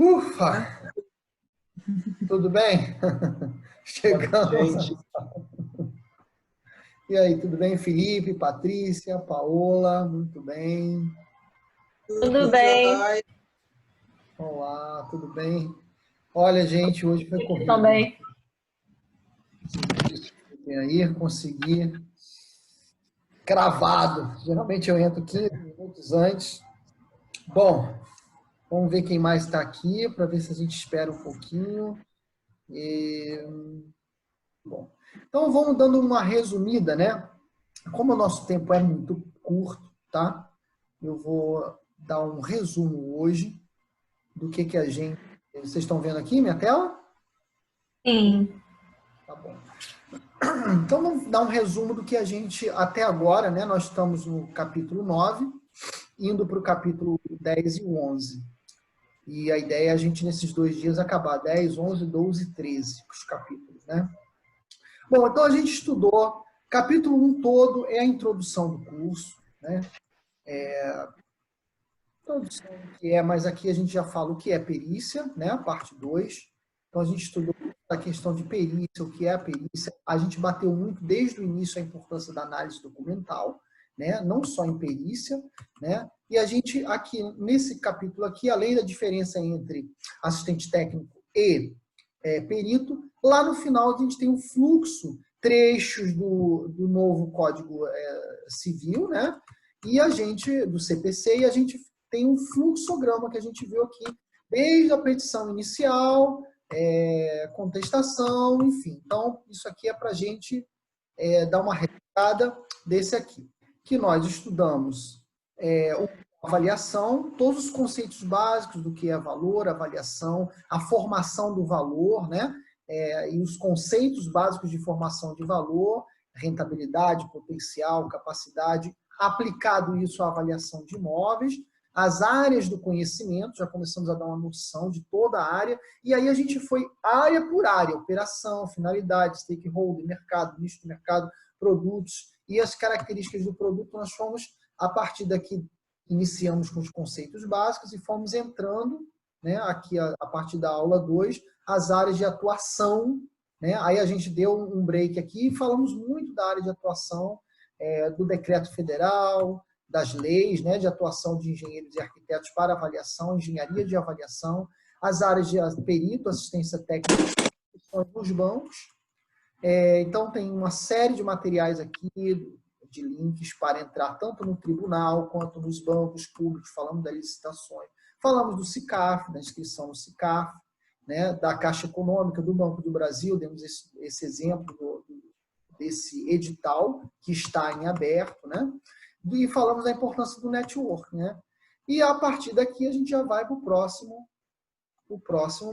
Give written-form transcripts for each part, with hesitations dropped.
Ufa! Tudo bem? Chegamos. Gente, E aí, tudo bem, Felipe, Patrícia, Paola? Muito bem. Tudo bem. Olá, tudo bem? Olha, gente, hoje foi corrido. Também. Tem aí, consegui. Cravado. Geralmente eu entro 15 minutos antes. Bom, vamos ver quem mais está aqui, para ver se a gente espera um pouquinho. Bom, então vamos dando uma resumida, né? Como o nosso tempo é muito curto, tá? Eu vou dar um resumo hoje do que a gente... Vocês estão vendo aqui minha tela? Sim. Tá bom. Então vamos dar um resumo do que a gente, até agora, né? Nós estamos no capítulo 9, indo para o capítulo 10 e 11. E a ideia é a gente, nesses 2 dias, acabar 10, 11, 12 e 13, os capítulos, né? Bom, então a gente estudou, capítulo 1 todo é a introdução do curso, né? Introdução do que é, mas aqui a gente já fala o que é perícia, né? A parte 2. Então a gente estudou a questão de perícia, o que é a perícia. A gente bateu muito desde o início a importância da análise documental, né? Não só em perícia, né? E a gente aqui, nesse capítulo aqui, além da diferença entre assistente técnico e perito, lá no final a gente tem um fluxo, trechos do novo Código Civil, né? E a gente, do CPC, e a gente tem um fluxograma que a gente viu aqui, desde a petição inicial, contestação, enfim. Então, isso aqui é para a gente dar uma retirada desse aqui, que nós estudamos avaliação, todos os conceitos básicos do que é valor, avaliação, a formação do valor, né? E os conceitos básicos de formação de valor, rentabilidade, potencial, capacidade, aplicado isso à avaliação de imóveis, as áreas do conhecimento, já começamos a dar uma noção de toda a área, e aí a gente foi área por área, operação, finalidade, stakeholder, mercado, nicho do mercado, produtos, e as características do produto, nós fomos, a partir daqui, iniciamos com os conceitos básicos e fomos entrando, né, aqui a partir da aula 2, as áreas de atuação, né? Aí a gente deu um break aqui e falamos muito da área de atuação, do decreto federal, das leis, né, de atuação de engenheiros e arquitetos para avaliação, engenharia de avaliação, as áreas de perito, assistência técnica dos bancos. Então tem uma série de materiais aqui, de links para entrar tanto no tribunal quanto nos bancos públicos, falamos das licitações, falamos do SICAF, da inscrição no SICAF, né, da Caixa Econômica, do Banco do Brasil, demos esse exemplo desse edital que está em aberto, né, e falamos da importância do network, né, e a partir daqui a gente já vai para o próximo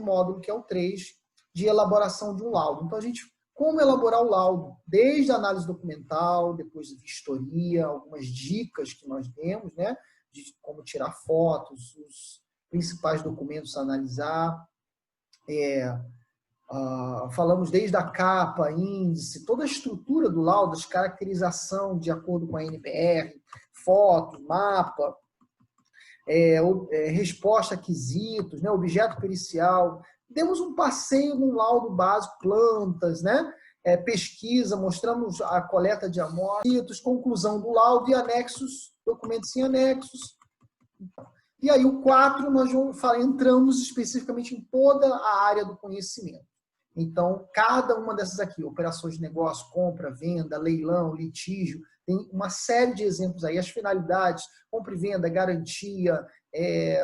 módulo, que é o 3, de elaboração de um laudo. Então, como elaborar o laudo? Desde a análise documental, depois de vistoria, algumas dicas que nós demos, né? De como tirar fotos, os principais documentos a analisar. Falamos desde a capa, índice, toda a estrutura do laudo, as caracterização de acordo com a NBR, foto, mapa, resposta a quesitos, né? Objeto pericial. Demos um passeio num laudo básico, plantas, né? Pesquisa, mostramos a coleta de amostras, conclusão do laudo e anexos, documentos em anexos. E aí o 4, nós entramos especificamente em toda a área do conhecimento. Então, cada uma dessas aqui, operações de negócio, compra, venda, leilão, litígio, tem uma série de exemplos aí, as finalidades, compra e venda, garantia,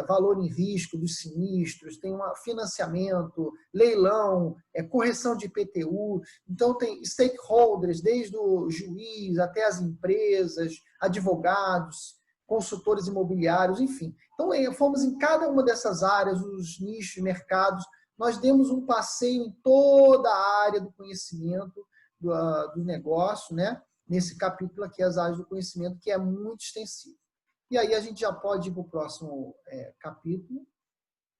valor em risco dos sinistros, tem financiamento, leilão, correção de IPTU, então tem stakeholders, desde o juiz até as empresas, advogados, consultores imobiliários, enfim. Então, fomos em cada uma dessas áreas, os nichos, mercados, nós demos um passeio em toda a área do conhecimento do negócio, né? Nesse capítulo aqui, as áreas do conhecimento, que é muito extensivo. E aí a gente já pode ir para o próximo capítulo,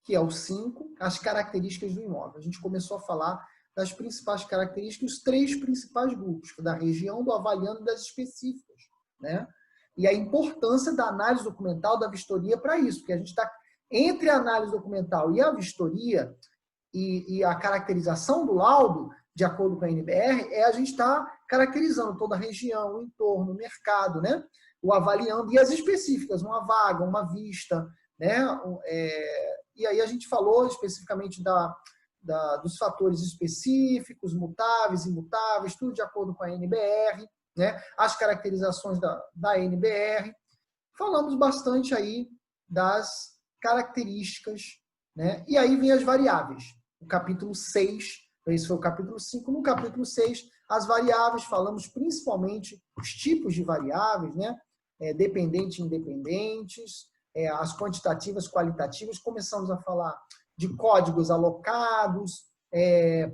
que é o 5, as características do imóvel. A gente começou a falar das principais características, os 3 principais grupos, da região, do avaliando e das específicas, né? E a importância da análise documental, da vistoria para isso, porque a gente está Entre a análise documental e a vistoria e a caracterização do laudo, de acordo com a NBR, a gente está caracterizando toda a região, o entorno, o mercado, né? O avaliando, e as específicas, uma vaga, uma vista, né? E aí a gente falou especificamente dos fatores específicos, mutáveis, imutáveis, tudo de acordo com a NBR, né? As caracterizações da NBR. Falamos bastante aí das características, né? E aí vem as variáveis. O capítulo 6, esse foi o capítulo 5. No capítulo 6, as variáveis, falamos principalmente os tipos de variáveis, né? Dependentes e independentes, as quantitativas, qualitativas. Começamos a falar de códigos alocados,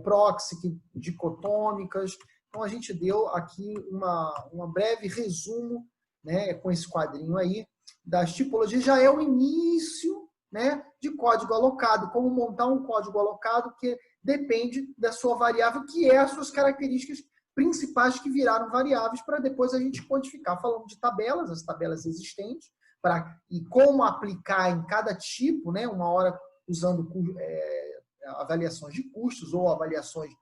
proxy dicotômicas. Então, a gente deu aqui uma breve resumo, né, com esse quadrinho aí, das tipologias. Já é o início, né, de código alocado, como montar um código alocado que depende da sua variável, que é as suas características principais que viraram variáveis, para depois a gente quantificar. Falando de tabelas, as tabelas existentes, e como aplicar em cada tipo, né, uma hora usando avaliações de custos ou avaliações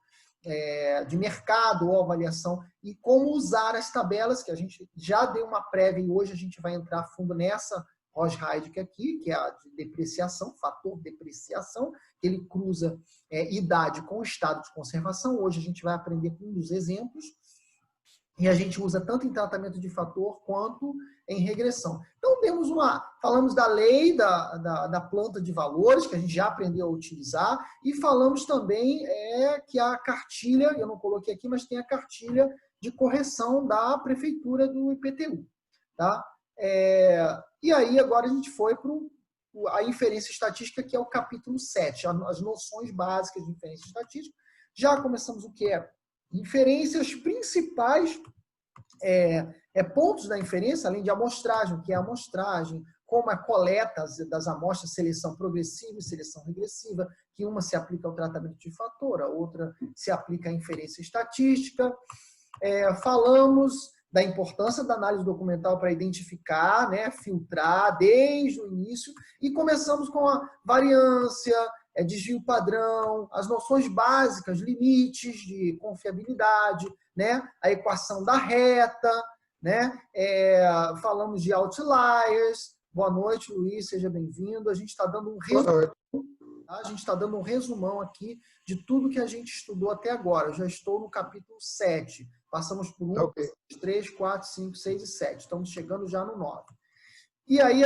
de mercado ou avaliação, e como usar as tabelas, que a gente já deu uma prévia e hoje a gente vai entrar a fundo nessa Ross-Heidick aqui, que é a de depreciação, fator depreciação, que ele cruza idade com estado de conservação. Hoje a gente vai aprender com um dos exemplos, e a gente usa tanto em tratamento de fator quanto em regressão. Então, falamos da lei da planta de valores, que a gente já aprendeu a utilizar, e falamos também que a cartilha, eu não coloquei aqui, mas tem a cartilha de correção da prefeitura do IPTU. Tá? E aí, agora a gente foi para a inferência estatística, que é o capítulo 7, as noções básicas de inferência estatística. Já começamos o que é inferências principais, pontos da inferência, além de amostragem, que é a amostragem, como a coleta das amostras, seleção progressiva e seleção regressiva, que uma se aplica ao tratamento de fator, a outra se aplica à inferência estatística. Falamos da importância da análise documental para identificar, né, filtrar desde o início, e começamos com a variância, desvio padrão, as noções básicas, limites de confiabilidade, né? A equação da reta, né? Falamos de outliers. Boa noite, Luiz, seja bem-vindo. A gente está dando um resumão, tá? A gente está dando um resumão aqui de tudo que a gente estudou até agora. Eu já estou no capítulo 7. Passamos por 1, 2, 3, 4, 5, 6 e 7. Estamos chegando já no 9. E aí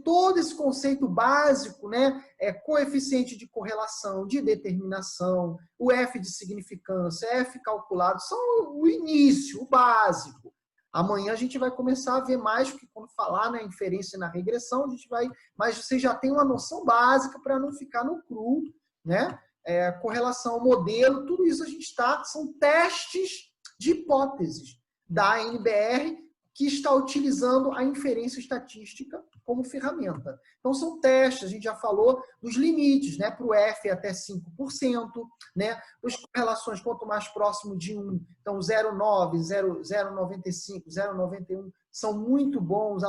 todo esse conceito básico, né, coeficiente de correlação, de determinação, o F de significância, F calculado, são o início, o básico. Amanhã a gente vai começar a ver mais, porque quando falar na inferência e na regressão, mas você já tem uma noção básica para não ficar no cru, né? Correlação, modelo, tudo isso são testes de hipóteses da NBR, que está utilizando a inferência estatística como ferramenta. Então, são testes, a gente já falou dos limites, né? Para o F até 5%, né? As correlações, quanto mais próximo de 1, então 0,9, 0,95, 0,91, são muito bons.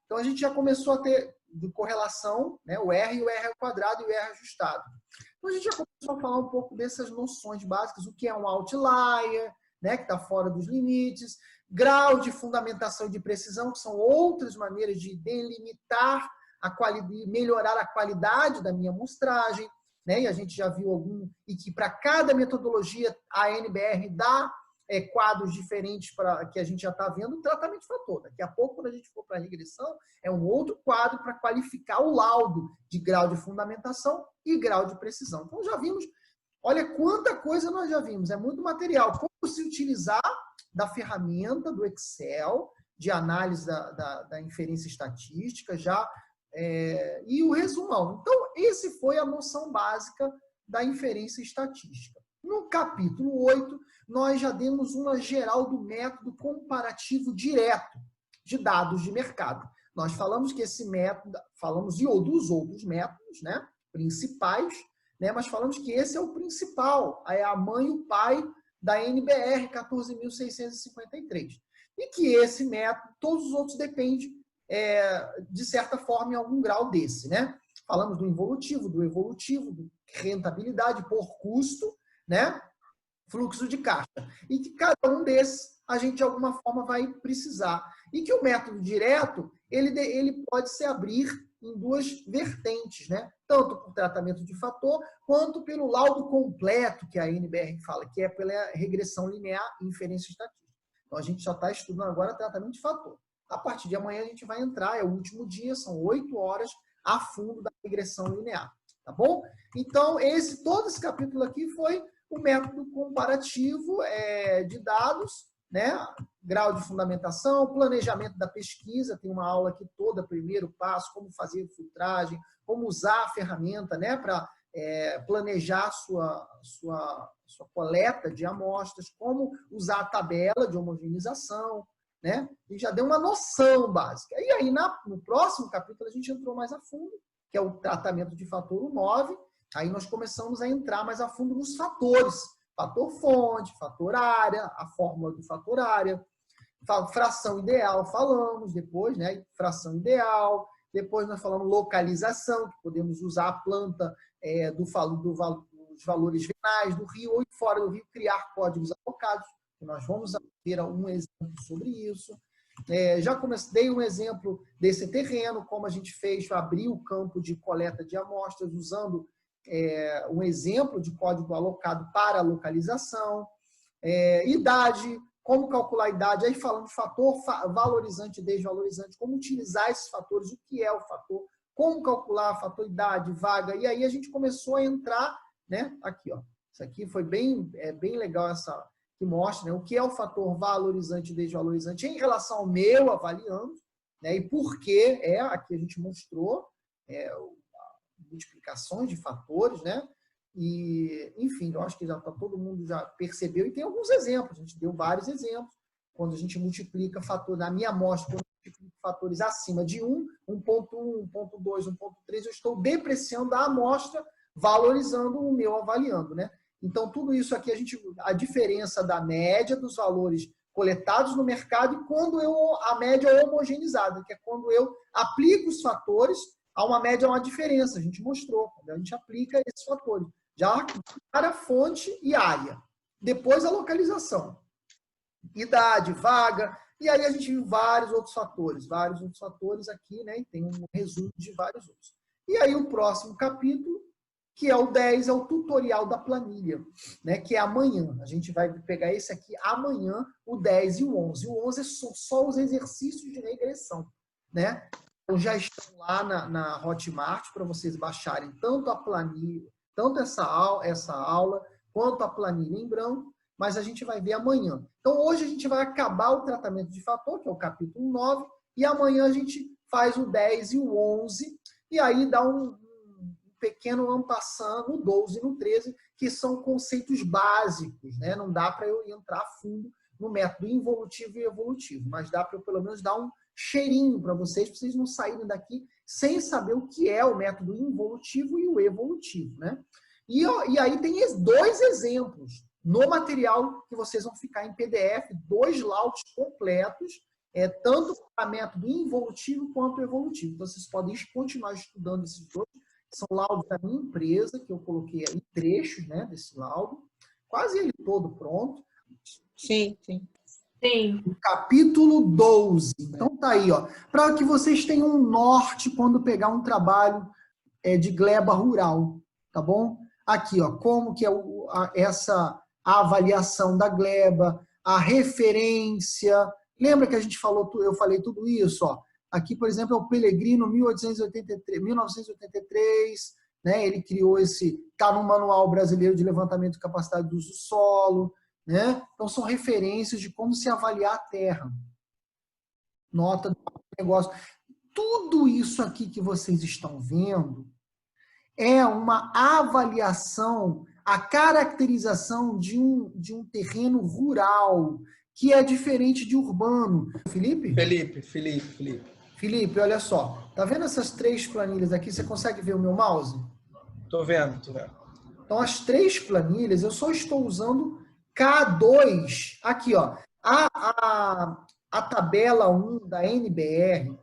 Então, a gente já começou a ter de correlação, né? O R e o R ao quadrado e o R ajustado. Então, a gente já começou a falar um pouco dessas noções básicas, o que é um outlier, né? Que está fora dos limites, grau de fundamentação e de precisão, que são outras maneiras de delimitar a qualidade, melhorar a qualidade da minha amostragem, né? E a gente já viu e que para cada metodologia a NBR dá quadros diferentes que a gente já está vendo. Tratamento de fator. Daqui a pouco, quando a gente for para a regressão, é um outro quadro para qualificar o laudo de grau de fundamentação e grau de precisão. Então, já vimos, olha quanta coisa nós já vimos, é muito material. Como se utilizar da ferramenta do Excel, de análise da inferência estatística, e o resumão. Então, esse foi a noção básica da inferência estatística. No capítulo 8, nós já demos uma geral do método comparativo direto de dados de mercado. Nós falamos que esse método, falamos dos outros métodos, né, principais, né, mas falamos que esse é o principal, é a mãe e o pai da NBR 14.653. E que esse método, todos os outros dependem, de certa forma, em algum grau desse, né? falamos do involutivo, do evolutivo, do rentabilidade por custo, né? Fluxo de caixa. E que cada um desses a gente de alguma forma vai precisar. E que o método direto, ele pode se abrir em duas vertentes, né? Tanto por tratamento de fator, quanto pelo laudo completo, que a NBR fala, que é pela regressão linear e inferência estatística. Então, a gente já está estudando agora tratamento de fator. A partir de amanhã, a gente vai entrar, é o último dia, são 8 horas a fundo da regressão linear, tá bom? Então, todo esse capítulo aqui foi o método comparativo de dados, né? Grau de fundamentação, planejamento da pesquisa, tem uma aula aqui toda, primeiro passo, como fazer filtragem, como usar a ferramenta, né? Para planejar sua coleta de amostras, como usar a tabela de homogeneização, né? E já deu uma noção básica. E aí, no próximo capítulo, a gente entrou mais a fundo, que é o tratamento de fator 9. Aí nós começamos a entrar mais a fundo nos fatores. Fator fonte, fator área, a fórmula do fator área, fração ideal falamos depois, né? Fração ideal. Depois nós falamos localização, que podemos usar a planta dos valores venais do rio ou fora do rio, criar códigos alocados. Nós vamos ver um exemplo sobre isso. Já dei um exemplo desse terreno, como a gente fez, abrir o campo de coleta de amostras usando um exemplo de código alocado para a localização. Idade, como calcular a idade, aí falando de fator valorizante e desvalorizante, como utilizar esses fatores, o que é o fator, como calcular fator idade, vaga, e aí a gente começou a entrar, né? Aqui, ó. Isso aqui foi bem legal que mostra, né, o que é o fator valorizante e desvalorizante em relação ao meu avaliando, né, e por que aqui a gente mostrou multiplicações de fatores, né? E, enfim, eu acho que todo mundo já percebeu, e tem alguns exemplos, a gente deu vários exemplos, quando a gente multiplica fator, na minha amostra, quando eu multiplico fatores acima de 1, 1.1, 1.2, 1.3, eu estou depreciando a amostra, valorizando o meu avaliando, né? Então, tudo isso aqui, a diferença da média dos valores coletados no mercado e quando a média é homogeneizada, que é quando eu aplico os fatores, há uma média, uma diferença, a gente mostrou, quando a gente aplica esses fatores. Já para fonte e área. Depois a localização. Idade, vaga, e aí a gente viu vários outros fatores aqui, né? E tem um resumo de vários outros. E aí o próximo capítulo, que é o 10, é o tutorial da planilha, né? Que é amanhã. A gente vai pegar esse aqui amanhã, o 10 e o 11. O 11 são só os exercícios de regressão, né? Então já estão lá na Hotmart para vocês baixarem tanto a planilha, tanto essa aula, quanto a planilha em branco, mas a gente vai ver amanhã. Então hoje a gente vai acabar o tratamento de fator, que é o capítulo 9, e amanhã a gente faz o 10 e o 11, e aí dá um pequeno ampassando no 12 e no 13, que são conceitos básicos, né? Não dá para eu entrar a fundo no método involutivo e evolutivo, mas dá para eu pelo menos dar um cheirinho para vocês não saírem daqui sem saber o que é o método involutivo e o evolutivo, né? E aí tem 2 exemplos no material que vocês vão ficar em PDF, 2 laudos completos, tanto para método involutivo quanto evolutivo. Então, vocês podem continuar estudando esses 2. São laudos da minha empresa, que eu coloquei aí trechos, né, desse laudo. Quase ele todo pronto. Sim. Capítulo 12. Então tá aí, ó. Para que vocês tenham um norte quando pegar um trabalho de gleba rural, tá bom? Aqui, ó, como que é essa avaliação da gleba, a referência. Lembra que a gente falou, eu falei tudo isso, ó. Aqui, por exemplo, é o Pellegrino, 1983, né? Ele criou está no Manual Brasileiro de Levantamento e Capacidade de Uso do Solo, né? Então, são referências de como se avaliar a terra. Nota do negócio. Tudo isso aqui que vocês estão vendo é uma avaliação, a caracterização de um terreno rural, que é diferente de urbano. Felipe? Felipe, olha só. Tá vendo essas 3 planilhas aqui? Você consegue ver o meu mouse? Tô vendo. Então, as 3 planilhas, eu só estou usando K2. Aqui, ó. A tabela 1 da NBR,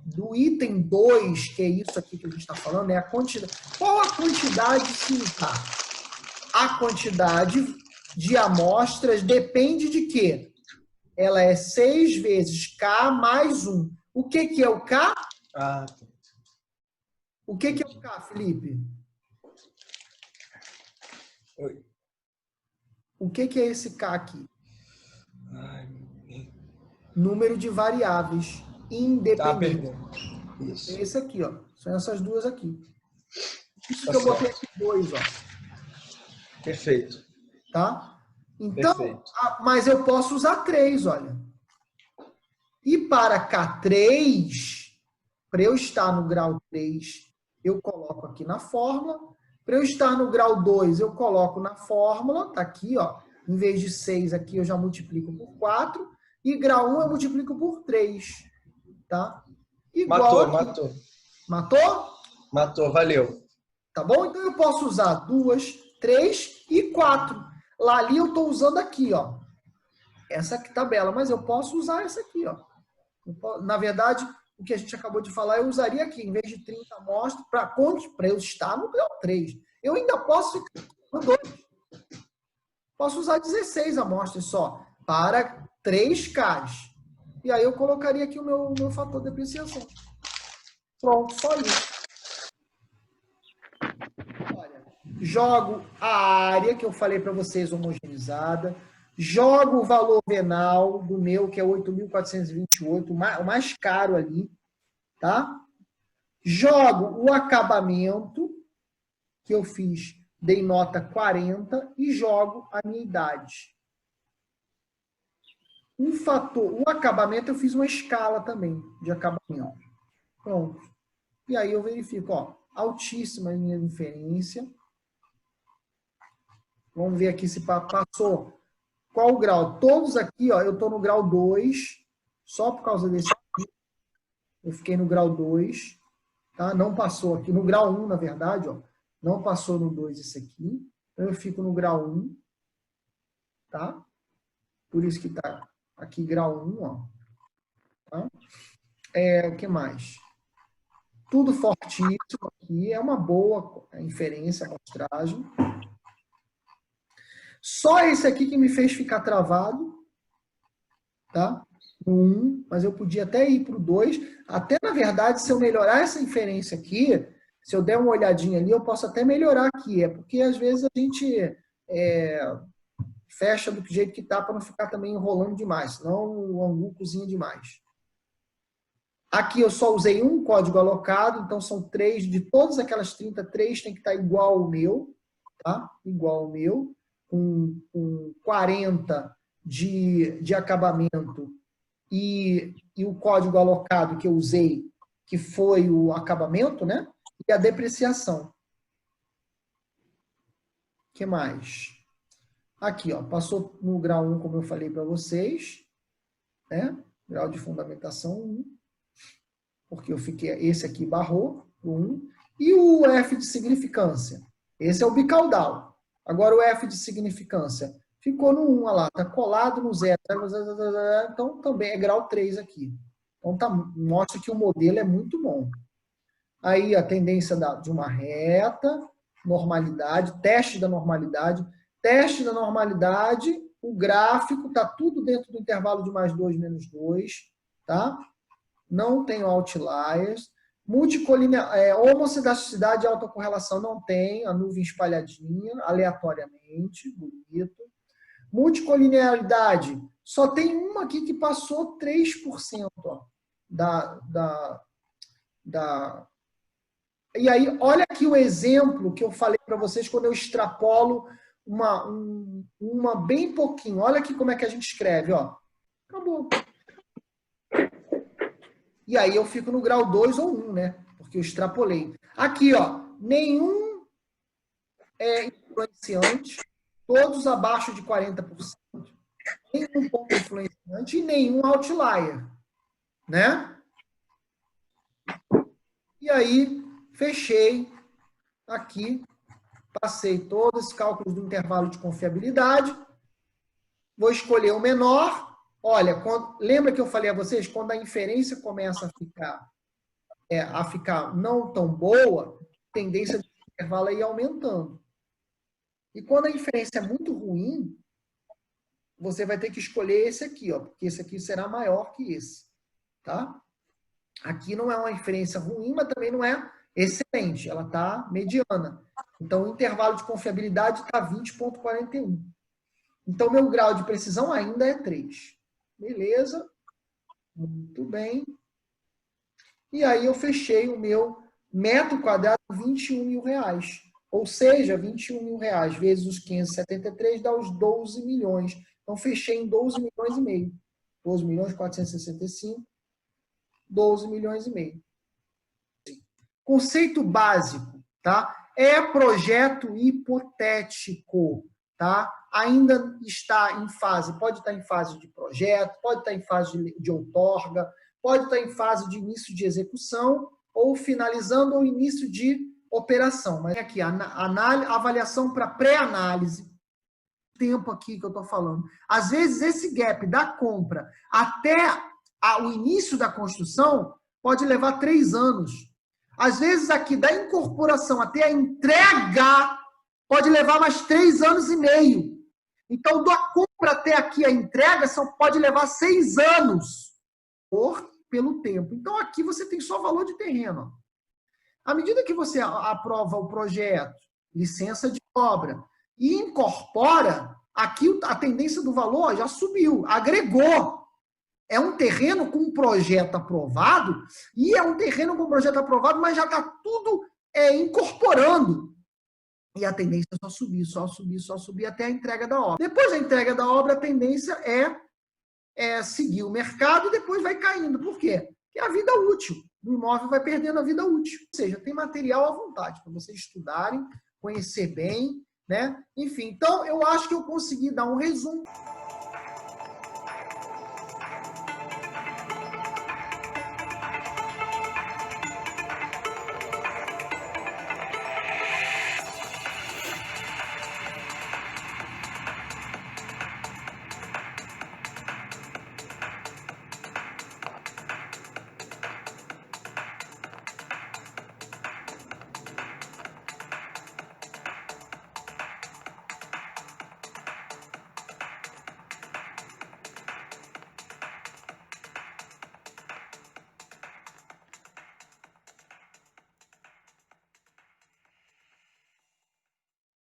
do item 2, que é isso aqui que a gente está falando, é a quantidade. Qual a quantidade se usar? A quantidade de amostras depende de quê? Ela é 6 vezes K mais 1. O que é o K? Ah, O que é o K, Felipe? oi. O que é esse K aqui? Ai, Número de variáveis tá, independentes. pergunta. Isso. É esse aqui, ó. São essas duas aqui. Isso Tá que eu botei certo. aqui 2, ó. Perfeito. Tá? Então, Perfeito. mas eu posso usar 3, olha. E para K3, para eu estar no grau 3, eu coloco aqui na fórmula. Para eu estar no grau 2, eu coloco na fórmula. Tá aqui, ó. Em vez de 6 aqui, eu já multiplico por 4. E grau 1 eu multiplico por 3. Tá? Igual Matou. aqui. Matou? Matou, valeu. Tá bom? Então eu posso usar 2, 3 e 4. Lá ali eu estou usando aqui, ó. Essa aqui tabela, mas eu posso usar essa aqui, ó. Na verdade, o que a gente acabou de falar, eu usaria aqui, em vez de 30 amostras, para eu estar no grau 3. Eu ainda posso ficar no 2. Posso usar 16 amostras só, para 3Ks. E aí eu colocaria aqui o meu fator de depreciação. Pronto, só isso. Olha, jogo a área que eu falei para vocês homogeneizada, jogo o valor venal do meu, que é 8.428, o mais caro ali, tá? Jogo o acabamento, que eu fiz, dei nota 40, e jogo a minha idade. O acabamento, eu fiz uma escala também de acabamento. Pronto. E aí eu verifico, ó, altíssima linha de inferência. Vamos ver aqui se passou. Qual o grau? Todos aqui, ó, eu estou no grau 2, só por causa desse aqui. Eu fiquei no grau 2, tá? Não passou aqui. No grau 1, na verdade, ó, não passou no 2 esse aqui. Então eu fico no grau 1, tá? Por isso que tá aqui grau 1, ó. Tá? O que mais? Tudo fortíssimo aqui. É uma boa inferência, amostragem. Só esse aqui que me fez ficar travado, tá? No 1, mas eu podia até ir para o 2. Até, na verdade, se eu melhorar essa inferência aqui, se eu der uma olhadinha ali, eu posso até melhorar aqui. É porque, às vezes, a gente fecha do jeito que tá para não ficar também enrolando demais, senão o angu cozinha demais. Aqui eu só usei um código alocado, então são 3, de todas aquelas 30, 3 tem que estar igual ao meu, tá? Igual ao meu, com 40 de acabamento e o código alocado que eu usei, que foi o acabamento, né? E a depreciação. O que mais? Aqui, ó, passou no grau 1, como eu falei para vocês, né? Grau de fundamentação 1. Porque eu fiquei, esse aqui barrou, o 1, e o F de significância. Esse é o bicaudal. Agora o F de significância ficou no 1, olha lá, está colado no 0, então também é grau 3 aqui. Então mostra que o modelo é muito bom. Aí a tendência de uma reta, normalidade, teste da normalidade, o gráfico está tudo dentro do intervalo de mais 2, menos 2, tá? Não tem outliers. Homocedaticidade e autocorrelação não tem, a nuvem espalhadinha, aleatoriamente, bonito. Multicolinearidade, só tem uma aqui que passou 3%. Ó, E aí, olha aqui o exemplo que eu falei para vocês quando eu extrapolo uma bem pouquinho. Olha aqui como é que a gente escreve. Ó. Acabou. E aí eu fico no grau 2 ou 1, né? Porque eu extrapolei. Aqui, ó, nenhum influenciante, todos abaixo de 40%, nenhum ponto influenciante e nenhum outlier, né? E aí, fechei aqui, passei todos os cálculos do intervalo de confiabilidade, vou escolher o menor. Olha, lembra que eu falei a vocês, quando a inferência começa a ficar a ficar não tão boa, a tendência do intervalo é ir aumentando. E quando a inferência é muito ruim, você vai ter que escolher esse aqui, ó, porque esse aqui será maior que esse. Tá? Aqui não é uma inferência ruim, mas também não é excelente. Ela está mediana. Então, o intervalo de confiabilidade está 20,41. Então, meu grau de precisão ainda é 3. Beleza. Muito bem. E aí, eu fechei o meu metro quadrado R$21.000. Ou seja, R$21.000 vezes os 573 dá os 12 milhões. Então, fechei em 12 milhões e meio. 12 milhões 465. 12 milhões e meio. Conceito básico, tá? É projeto hipotético, tá? Ainda está em fase, pode estar em fase de projeto, pode estar em fase de outorga, pode estar em fase de início de execução, ou finalizando ou início de operação. Mas aqui, a avaliação para pré-análise, tempo aqui que eu estou falando. Às vezes, esse gap da compra até o início da construção pode levar 3 anos. Às vezes, aqui, da incorporação até a entrega, pode levar mais 3 anos e meio. Então, da compra até aqui a entrega, pode levar 6 anos pelo tempo. Então, aqui você tem só valor de terreno. À medida que você aprova o projeto, licença de obra, e incorpora, aqui a tendência do valor já subiu, agregou. É um terreno com um projeto aprovado, e é um terreno com um projeto aprovado, mas já está tudo incorporando. E a tendência é só subir, só subir, só subir até a entrega da obra. Depois da entrega da obra, a tendência é seguir o mercado e depois vai caindo. Por quê? Porque a vida útil do imóvel vai perdendo a vida útil. Ou seja, tem material à vontade para vocês estudarem, conhecer bem, né? Enfim, então eu acho que eu consegui dar um resumo.